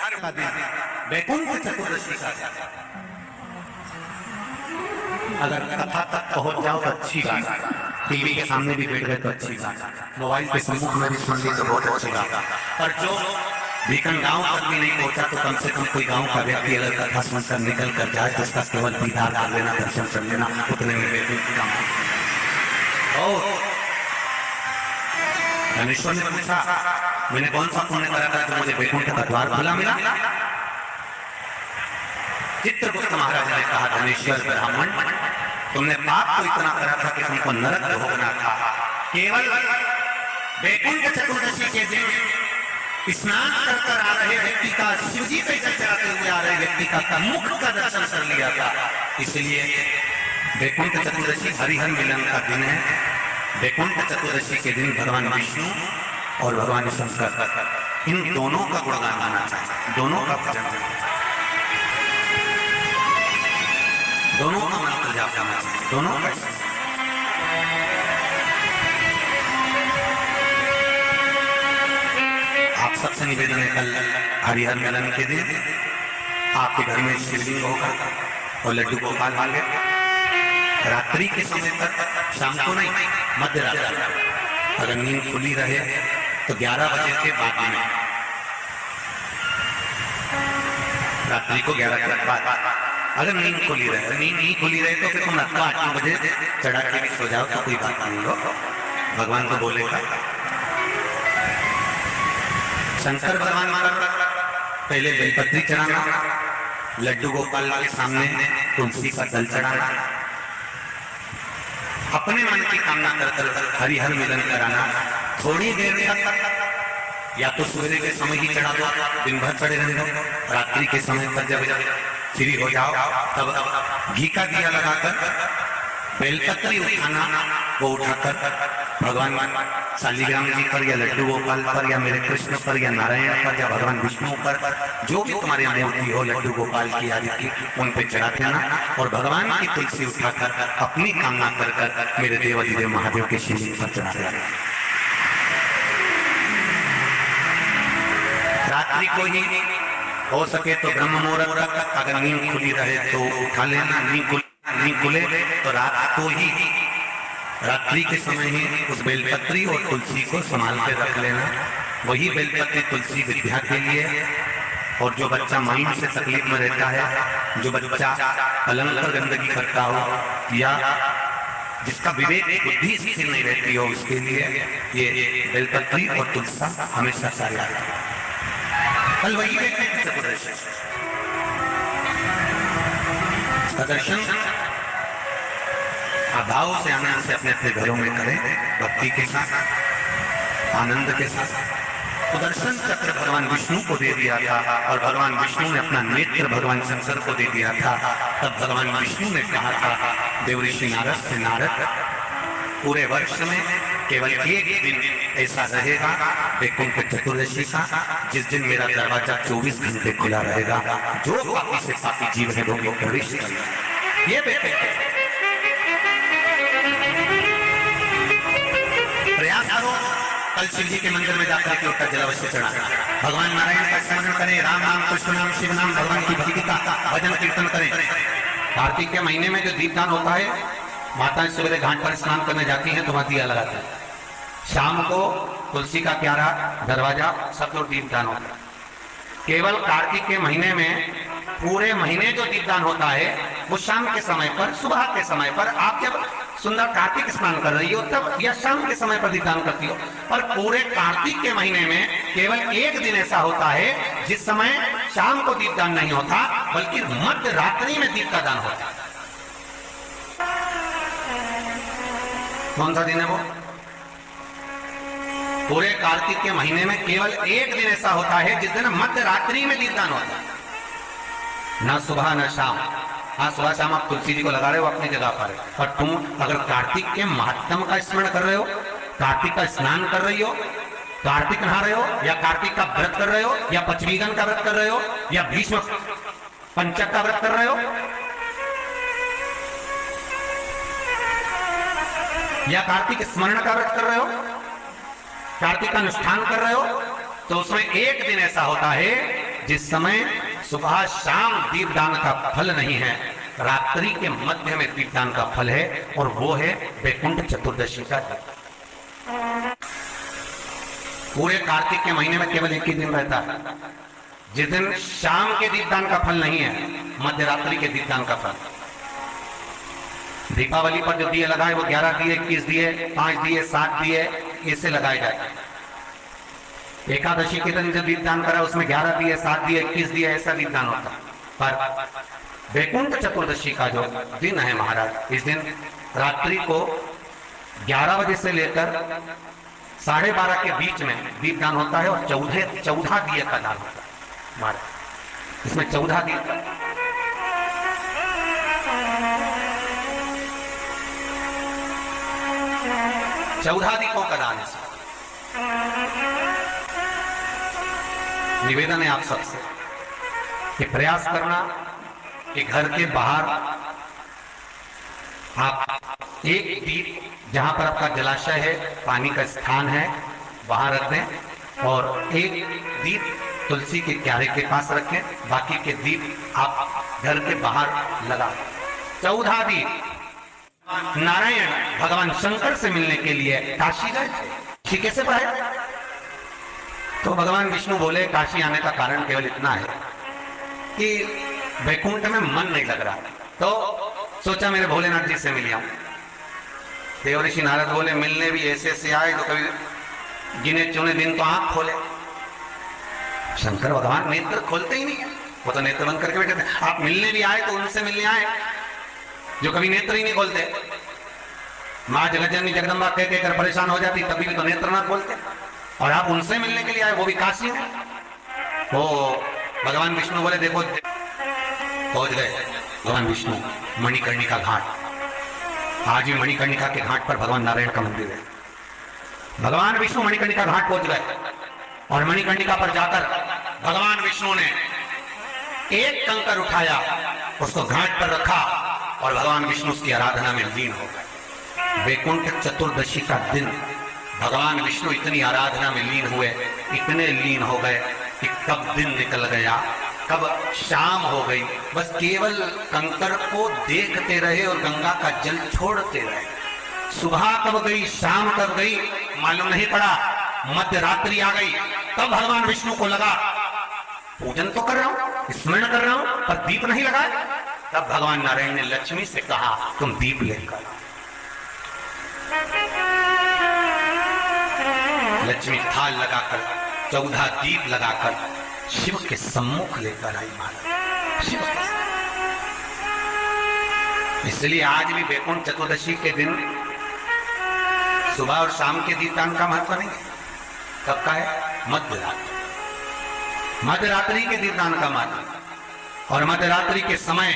का दिन वैकुंठ चतुर्दशी का दिन। अगर कथा तक पहुंच जाओ तो अच्छी बात, टीवी के सामने भी बैठ गए तो अच्छी बात, मोबाइल के सम्मुख में भी सुन ली तो बहुत अच्छी बात। पर जो भीकन गांव तक भी नहीं पहुंचा तो कम से कम कोई गांव का व्यक्ति अगर कथा सुनकर निकल कर जाए तो उसका केवल दीदार कर लेना, दर्शन कर लेना, उतने में वैकुंठ काम। और धनेश्वर ने पूछा, मैंने कौन सा पुण्य करा था तो मुझे वैकुंठ का द्वार खुला मिला? चित्रगुप्त महाराज ने कहा, धनेश्वर ब्राह्मण, तुमने पाप तो इतना करा था कि तुमको नरक भोगना था। केवल वैकुंठ चतुर्दशी के दिन स्नान कर आ रहे व्यक्ति का, शिवजी पे चढ़ाते हुए आ रहे व्यक्ति का मुख का दर्शन कर लिया था। इसलिए वैकुंठ चतुर्दशी हरिहर मिलन का दिन है। वैकुंठ चतुर्दशी के दिन भगवान विष्णु और भगवान शंकर इन दोनों का गुणगान गाना चाहिए, दोनों का भजन, दोनों का मंत्र जाप करना चाहिए, दोनों का। आप सबसे निवेदन है, कल हरिहर मिलन के दिन आपके घर में शिवलिंग होगा और लड्डू गोपाल होंगे। रात्रि के समय पर, शाम को नहीं, मध्य रात्रि, अगर नींद खुली रहे तो 11 बजे के बाद में, रात्रि को 11 के बाद अगर नींद खुली रहे, नींद नहीं खुली रहे तो फिर तुम रात को 8-9 बजे चढ़ा के भी सो जाओ तो कोई बात नहीं हो, भगवान को बोलेगा। शंकर भगवान का पहले बेलपत्री चढ़ाना, लड्डू गोपाल के सामने तुलसी का दल चढ़ाना, अपने मन की कामना कर कर हरिहर मिलन कराना। थोड़ी देर तक या तो सवेरे के समय ही चढ़ा दो, दिन भर चढ़े रहने दो, रात्रि के समय पर जब फ्री हो जाओ तब घी का दिया लगाकर बेलपत्री उठाना, वो उठाकर भगवान शालिग्राम जी पर या लड्डू गोपाल पर या मेरे कृष्ण पर या नारायण पर या भगवान विष्णु पर, जो भी तुम्हारी मूर्ति हो लड्डू गोपाल की आदि की, उन पे चढ़ा देना और भगवान की तुलसी उठाकर अपनी कामना कर कर मेरे देवाधिदेव महादेव के शिवलिंग पर चढ़ा देना। रात्रि को ही हो सके तो ब्रह्म मुहूर्त तक, अगर नींद खुली रहे तो उठा लेना, नींद खुले तो रात को ही, रात्रि के समय ही उस बेलपत्री और तुलसी को संभाल के रख लेना। वही बेलपत्री तुलसी विद्या के लिए, और जो बच्चा माइंड से तकलीफ में रहता है, जो बच्चा पलंग पर गंदगी करता हो या जिसका विवेक बुद्धि स्थिर नहीं रहती हो, उसके लिए ये बेलपत्री और तुलसा हमेशा कार्य आता है। कल वही चतुर्दशी का दर्शन भाव से, आनंद से अपने अपने घरों में करें, भक्ति के साथ, आनंद के साथ। तो दर्शन चक्र भगवान विष्णु को दे दिया था और भगवान विष्णु ने अपना नेत्र भगवान शंकर को दे दिया था। तब भगवान विष्णु ने कहा था देवऋषि नारद से, नारद, पूरे वर्ष में केवल एक दिन ऐसा रहेगा वैकुंठ चतुर्दशी का, जिस दिन मेरा दरवाजा 24 घंटे खुला रहेगा। जो पापी से पापी जीव है वो प्रवेश करेगा। ये प्रयास करो, कल शिव जी के मंदिर में जाकर के उत्तर जल अवश्य चढ़ाना, भगवान नारायण का स्मरण करें, राम नाम, कृष्ण नाम, शिव नाम, भगवान की भक्ति का भजन कीर्तन करें। कार्तिक के महीने में जो दीपदान होता है, माताएं सवेरे घाट पर स्नान करने जाती हैं तो वहां दिया लगाते हैं। शाम को तुलसी का प्यारा, दरवाजा, सब लोग दीपदान होता है। केवल कार्तिक के महीने में पूरे महीने जो दीपदान होता है वो शाम के समय पर, सुबह के समय पर, आप जब सुंदर कार्तिक स्नान कर रही हो तब या शाम के समय पर दीपदान करती हो। पर पूरे कार्तिक के महीने में केवल एक दिन ऐसा होता है जिस समय शाम को दीपदान नहीं होता, बल्कि मध्य रात्रि में दीप का दान होता है। कौन सा दिन है वो? पूरे कार्तिक के महीने में केवल एक दिन ऐसा होता है जिस दिन मध्य रात्रि में दीपदान होता है, ना सुबह ना शाम। हाँ, सुबह शाम आप तुलसी जी को लगा रहे हो अपनी जगह पर, और तुम अगर कार्तिक के महात्म का स्मरण कर रहे हो, कार्तिक का स्नान कर रही हो, कार्तिक नहा रहे हो, या कार्तिक का व्रत कर रहे हो, या पचवीगन का व्रत कर रहे हो, या भीष्म पंचक का व्रत कर रहे हो, या कार्तिक स्मरण का व्रत कर रहे हो, कार्तिक का अनुष्ठान कर रहे हो, तो उसमें एक दिन ऐसा होता है जिस समय सुबह शाम दीपदान का फल नहीं है, रात्रि के मध्य में दीपदान का फल है, और वो है वैकुंठ चतुर्दशी का दिन। पूरे कार्तिक के महीने में केवल एक ही दिन रहता है जिस दिन शाम के दीपदान का फल नहीं है, मध्य रात्रि के दीपदान का फल। दीपावली पर जो दिए लगाए वो 11 दिए, 21 दिए, 5 दिए, 7 दिए, इससे लगाए जाते। एकादशी के दिन जो दीपदान करा उसमें 11 दिए, 7 दिए, 21 दिए, ऐसा दीपदान होता। पर वैकुंठ चतुर्दशी का जो दिन है महाराज, इस दिन रात्रि को 11 बजे से लेकर 12:30 के बीच में दीपदान होता है, और 14 दिए का दान होता है महाराज। इसमें 14 दिए 14 दीपों का दान है। निवेदन है आप सबसे कि प्रयास करना कि घर के बाहर आप एक दीप, जहां पर आपका जलाशय है, पानी का स्थान है, वहां रख दें, और एक दीप तुलसी के क्यारे के पास रखें, बाकी के दीप आप घर के बाहर लगा। 14 दीप। नारायण भगवान शंकर से मिलने के लिए काशी गए थे। काशी कैसे पढ़े? तो भगवान विष्णु बोले काशी आने का कारण केवल इतना है कि वैकुंठ में मन नहीं लग रहा, तो सोचा मेरे भोलेनाथ जी से मिल आऊं। देवऋषि नारद बोले मिलने भी ऐसे ऐसे आए तो कभी गिने चुने दिन तो आंख खोले। शंकर भगवान नेत्र खोलते ही नहीं है, वो तो नेत्र बंद करके बैठे थे। आप मिलने भी आए तो उनसे मिलने आए जो कभी नेत्र ही नहीं खोलते। माँ जगतजननी जगदम्बा कह कहकर परेशान हो जाती, तभी भी तो नेत्र ना खोलते, और आप उनसे मिलने के लिए आए, वो भी काशी में। वो भगवान विष्णु बोले देखो, पहुंच गए भगवान विष्णु मणिकर्णिका घाट। आज भी मणिकर्णिका के घाट पर भगवान नारायण का मंदिर है। भगवान विष्णु मणिकर्णिका घाट पहुंच गए, और मणिकर्णिका पर जाकर भगवान विष्णु ने एक कंकर उठाया, उसको घाट पर रखा, और भगवान विष्णु उसकी आराधना में लीन हो गए। वैकुंठ चतुर्दशी का दिन भगवान विष्णु इतनी आराधना में लीन हुए, इतने लीन हो गए कि कब दिन निकल गया, कब शाम हो गई, बस केवल कंकर को देखते रहे और गंगा का जल छोड़ते रहे। सुबह कब गई, शाम कब गई, मालूम नहीं पड़ा। मध्य रात्रि आ गई, तब भगवान विष्णु को लगा पूजन तो कर रहा हूं, स्मरण कर रहा हूं, पर दीप नहीं लगाया। तब भगवान नारायण ने लक्ष्मी से कहा तुम दीप लेकर। लक्ष्मी थाल लगाकर 14 दीप लगाकर शिव के सम्मुख लेकर आई महाराज। शिव इसलिए आज भी वैकुंठ चतुर्दशी के दिन सुबह और शाम के दीपदान का महत्व नहीं है। कब का है? मध्यरात्रि। मध्यरात्रि के दीपदान का महत्व, और मध्यरात्रि के समय,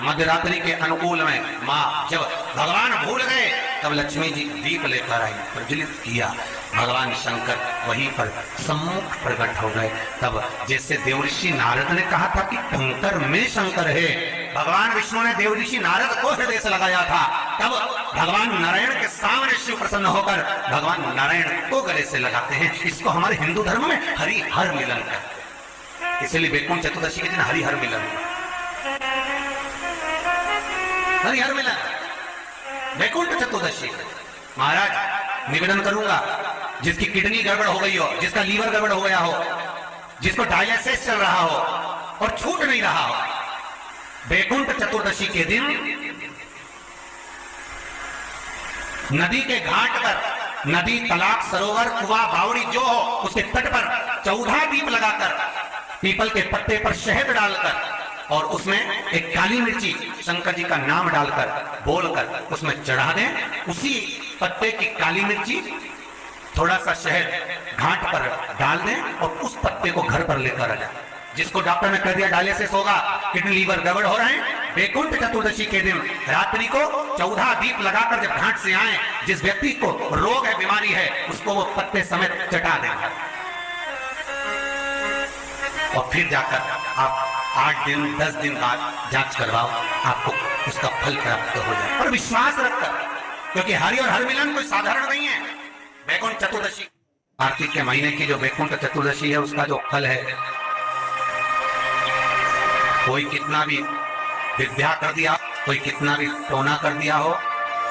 मध्यरात्रि के अनुकूल में माँ जब भगवान भूल गए तब लक्ष्मी जी दीप लेकर आई, प्रज्वलित किया। भगवान शंकर वहीं पर सम्मुख प्रकट हो गए। तब जैसे देवऋषि नारद ने कहा था कि कंकर में शंकर है, भगवान विष्णु ने देवऋषि नारद को हृदय से लगाया था, तब भगवान नारायण के सामने शिव प्रसन्न होकर भगवान नारायण को गले से लगाते हैं। इसको हमारे हिंदू धर्म में हरिहर मिलन कहते हैं। इसलिए वैकुंठ चतुर्दशी के दिन हरिहर मिलन, हरिहर मिलन वैकुंठ चतुर्दशी। महाराज निवेदन करूंगा, जिसकी किडनी गड़बड़ हो गई हो, जिसका लीवर गड़बड़ हो गया हो, जिसको डायलिसिस चल रहा हो और छूट नहीं रहा हो, वैकुंठ चतुर्दशी के दिन नदी के घाट पर, नदी, तालाब, सरोवर, कुआं, बावड़ी जो हो, उसके तट पर 14 दीप लगाकर, पीपल के पत्ते पर शहद डालकर, और उसमें एक काली मिर्ची शंकर जी का नाम डालकर बोलकर उसमें चढ़ा दें। उसी पत्ते की काली मिर्ची, थोड़ा सा शहद घाट पर डाल दें, और उस पत्ते को घर पर लेकर आ जाए। जिसको डॉक्टर ने कह दिया डायलिसिस होगा, किडनी लीवर गड़बड़ हो रहे हैं, वैकुंठ चतुर्दशी के दिन रात्रि को 14 दीप लगाकर जब घाट से आए, जिस व्यक्ति को रोग है, बीमारी है, उसको वो पत्ते समेत चटा देंगे, और फिर जाकर आप 8 दिन 10 दिन बाद जांच करवाओ, आपको उसका फल प्राप्त हो जाए। और विश्वास रखकर, क्योंकि हरि और हर मिलन कोई साधारण नहीं है। वैकुंठ चतुर्दशी, कार्तिक के महीने की जो वैकुंठ चतुर्दशी है, उसका जो फल है कोई कितना भी विद्या कर दिया, कोई कितना भी टोना कर दिया हो,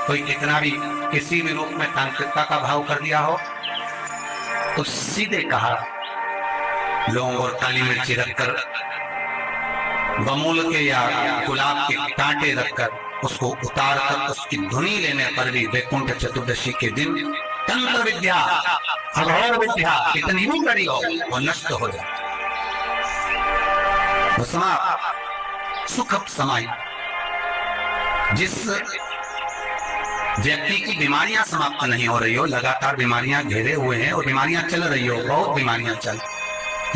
कोई कितना भी किसी भी रूप में तांत्रिकता का भाव कर दिया हो, तो सीधे कहा लौंग और काली मिर्ची रखकर, बमूल के या गुलाब के कांटे रखकर उसको उतार कर उसकी धुनी लेने पर भी वैकुंठ चतुर्दशी के दिन तंत्र विद्या, अघोर विद्या कितनी भी कड़ी हो वो नष्ट हो जाए। सुख समाई। जिस व्यक्ति की बीमारियां समाप्त नहीं हो रही हो, लगातार बीमारियां घेरे हुए हैं और बीमारियां चल रही हो, बहुत बीमारियां चल,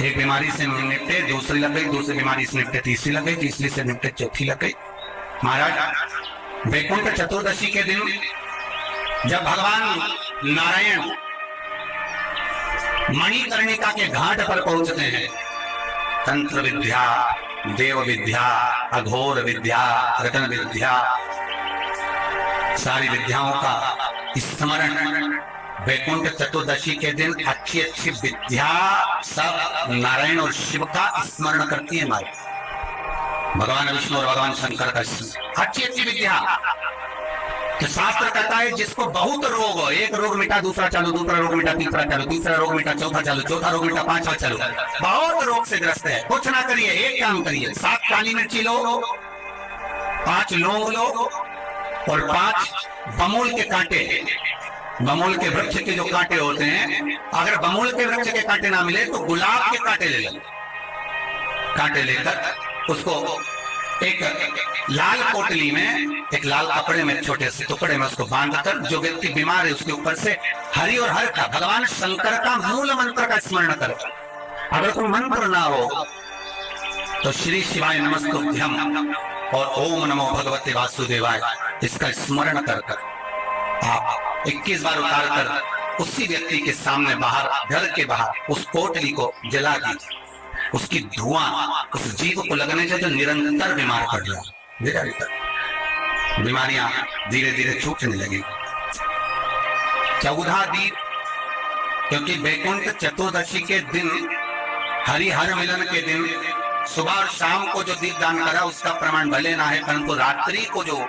एक बीमारी से निपटे दूसरी लग गई, दूसरी बीमारी से निपटे तीसरी लग गई, तीसरी से निपटे चौथी लग गई। महाराज वैकुंठ चतुर्दशी के दिन जब भगवान नारायण मणिकर्णिका के घाट पर पहुंचते हैं, तंत्र विद्या, देव विद्या, अघोर विद्या, रतन विद्या, सारी विद्याओं का स्मरण वैकुंठ चतुर्दशी के दिन अच्छी अच्छी विद्या सब नारायण और शिव का स्मरण करती है। माई भगवान विष्णु और भगवान शंकर का अच्छी अच्छी विद्या। तो शास्त्र कहता है जिसको बहुत रोग हो, एक रोग मिटा दूसरा चालू, दूसरा रोग मिटा तीसरा चालू, तीसरा रोग मिटा चौथा चालू, चौथा रोग मिटा पांचवा चालू, बहुत रोग से ग्रस्त है, कुछ ना करिए, एक काम करिए, 7 काली मिर्ची लो, 5 लौंग लो और 5 बमूल के कांटे, बमूल के वृक्ष के जो कांटे होते हैं, अगर बमूल के वृक्ष के कांटे ना मिले तो गुलाब के कांटे ले लो। कांटे लेकर उसको एक लाल पोटली में, एक लाल कपड़े में, छोटे से टुकड़े में उसको बांधकर, जो व्यक्ति बीमार है उसके ऊपर से हरि और हर का, भगवान शंकर का मूल मंत्र का स्मरण कर। अगर कोई मंत्र ना हो तो श्री शिवाय नमस्तुभ्यम और ओम नमो भगवते वासुदेवाय इसका स्मरण कर कर आप 21 बार उतार कर उसी व्यक्ति के सामने बाहर, घर के बाहर उस पोटली को जला दीजिए। उसकी धुआं उस जीव को लगने से जो निरंतर बीमार पड़ रहा है, धीरे बीमारियां धीरे धीरे छूटने लगेगी। 14 दीप, क्योंकि वैकुंठ चतुर्दशी के दिन, हरिहर मिलन के दिन सुबह और शाम को जो दीप दान करा उसका प्रमाण भले ना है, परंतु रात्रि को जो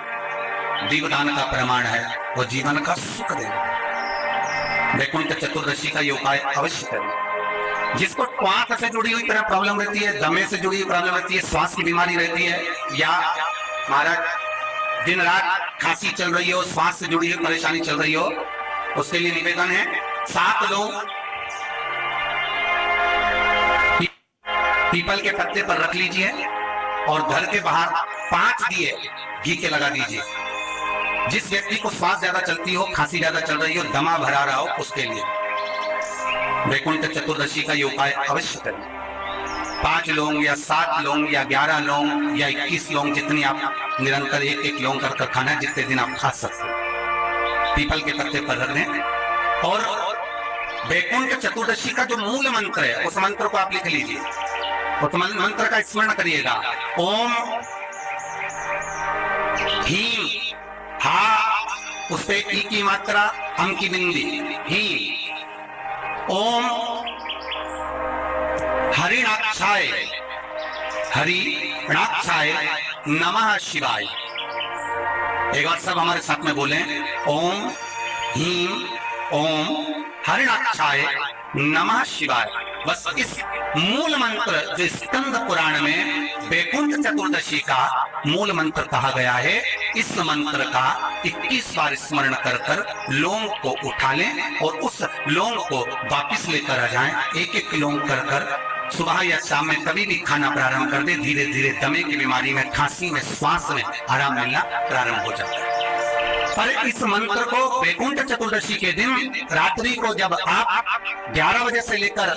दीपदान का प्रमाण है वो जीवन का सुख देगा। वैकुंठ चतुर्दशी का ये उपाय अवश्य करें। जिसको आंख से जुड़ी हुई तरह प्रॉब्लम रहती है, दमे से जुड़ी हुई प्रॉब्लम रहती है, श्वास की बीमारी रहती है, या महाराज दिन रात खांसी चल रही हो, श्वास से जुड़ी हुई परेशानी चल रही हो, उसके लिए निवेदन है 7 लोग पीपल के पत्ते पर रख लीजिए और घर के बाहर 5 दिए घी के लगा दीजिए। जिस व्यक्ति को श्वास ज्यादा चलती हो, खांसी ज्यादा चल रही हो, दमा भरा रहा हो, उसके लिए वैकुंठ चतुर्दशी का ये उपाय अवश्य करें। 5 लौंग या 7 लौंग या 11 लौंग या 21 लौंग, जितनी आप निरंतर एक लौंग कर खाना, जितने दिन आप खा सकते हैं, पीपल के पत्ते पर रख दें। और वैकुंठ चतुर्दशी का जो मूल मंत्र है उस मंत्र को आप लिख लीजिए, उस मंत्र का स्मरण करिएगा। ओम हीम, हा उस पे ई की मात्रा, हम की बिंदी, हीम। ओम हरिणाक्षाय, हरिणाक्षाय नमः शिवाय। एक बार सब हमारे साथ में बोले, ओम हीम ओम हरिणाक्षाय नमः शिवाय। बस इस मूल मंत्र जो स्कंद पुराण में वैकुंठ चतुर्दशी का मूल मंत्र कहा गया है, इस मंत्र का 21 बार स्मरण कर कर लौंग को उठा लें और उस लौंग को वापिस लेकर आ जाएं। एक एक लौंग कर कर सुबह या शाम में कभी भी खाना प्रारंभ कर दे, धीरे धीरे दमे की बीमारी में, खांसी में, श्वास में आराम मिलना प्रारंभ हो जाता है। पर इस मंत्र को वैकुंठ चतुर्दशी के दिन रात्रि को जब आप 11 बजे से लेकर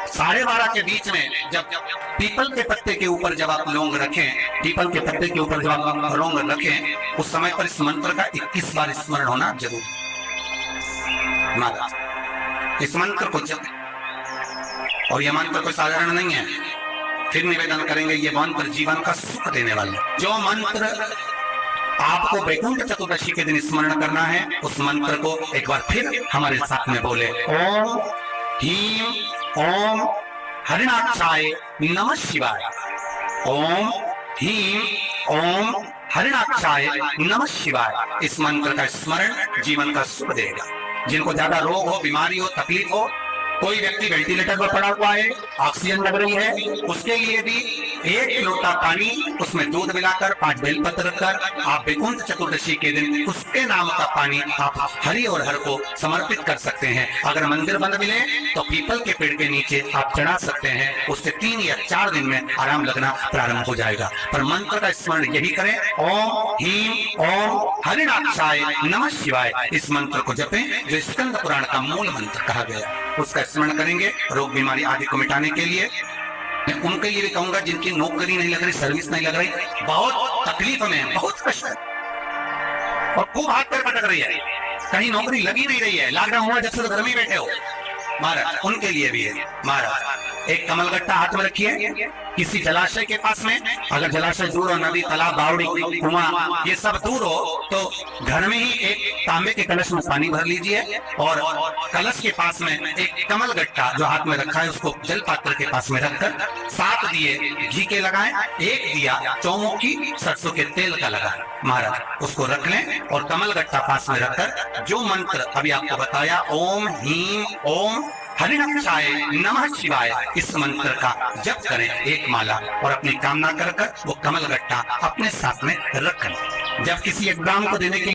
12:30 के बीच में, जब पीपल के पत्ते के ऊपर जब आप लौंग रखें, पीपल के पत्ते के ऊपर जब आप लौंग रखें, उस समय पर इस मंत्र का 21 बार स्मरण होना जरूरी। इस मंत्र को जब, और यह मंत्र कोई साधारण नहीं है, फिर निवेदन करेंगे, ये मंत्र जीवन का सुख देने वाला। जो मंत्र आपको वैकुंठ चतुर्दशी के दिन स्मरण करना है, उस मंत्र को एक बार फिर हमारे साथ में बोले, ओम ह्रीं ओम हरिणाक्षाय नमः शिवाय। ओम हीम ओम हरिणाक्षाय नमः शिवाय। इस मंत्र का स्मरण जीवन का सुख देगा। जिनको ज्यादा रोग हो, बीमारी हो, तकलीफ हो, कोई व्यक्ति वेंटिलेटर पर पड़ा हुआ है, ऑक्सीजन लग रही है, उसके लिए भी 1 लोटा पानी, उसमें दूध मिलाकर 5 बेलपत्र रखकर आप वैकुंठ चतुर्दशी के दिन उसके नाम का पानी आप हरि और हर को समर्पित कर सकते हैं। अगर मंदिर बंद मिले तो पीपल के पेड़ के नीचे आप चढ़ा सकते हैं। उससे 3 या 4 दिन में आराम लगना प्रारंभ हो जाएगा। पर मंत्र का स्मरण यही करें, ओम हीम ओम हरिणाक्षाय नमः शिवाय। इस मंत्र को जपें जो स्कंद पुराण का मूल मंत्र कहा गया। उसका स्मरण करेंगे रोग बीमारी आदि को मिटाने के लिए। मैं उनके लिए भी कहूंगा जिनकी नौकरी नहीं लग रही, सर्विस नहीं लग रही, बहुत तकलीफ में, बहुत कष्ट है और खूब हाथ पैर पटक रही है, कहीं नौकरी लगी नहीं रही है, लॉकडाउन हुआ जब से घर में बैठे हो, महाराज उनके लिए भी है। महाराज एक कमलगट्टा हाथ में रखिए किसी जलाशय के पास में। अगर जलाशय दूर हो, नदी, तालाब, बावड़ी, कुआं ये सब दूर हो तो घर में ही एक तांबे के कलश में पानी भर लीजिए और कलश के पास में एक कमलगट्टा जो हाथ में रखा है उसको जल पात्र के पास में रखकर 7 दिए घी के लगाएं, 1 दिया चौमुखी सरसों के तेल का लगाएं। महाराज उसको रख लें और कमलगट्टा पास में रखकर जो मंत्र अभी आपको बताया, ओम हीम ओम हरिणाक्षाय नमः शिवाय, इस मंत्र का जप करें 1 माला और अपनी कामना कर वो कमलगट्टा अपने साथ में रख लें। जब किसी एग्जाम को देने के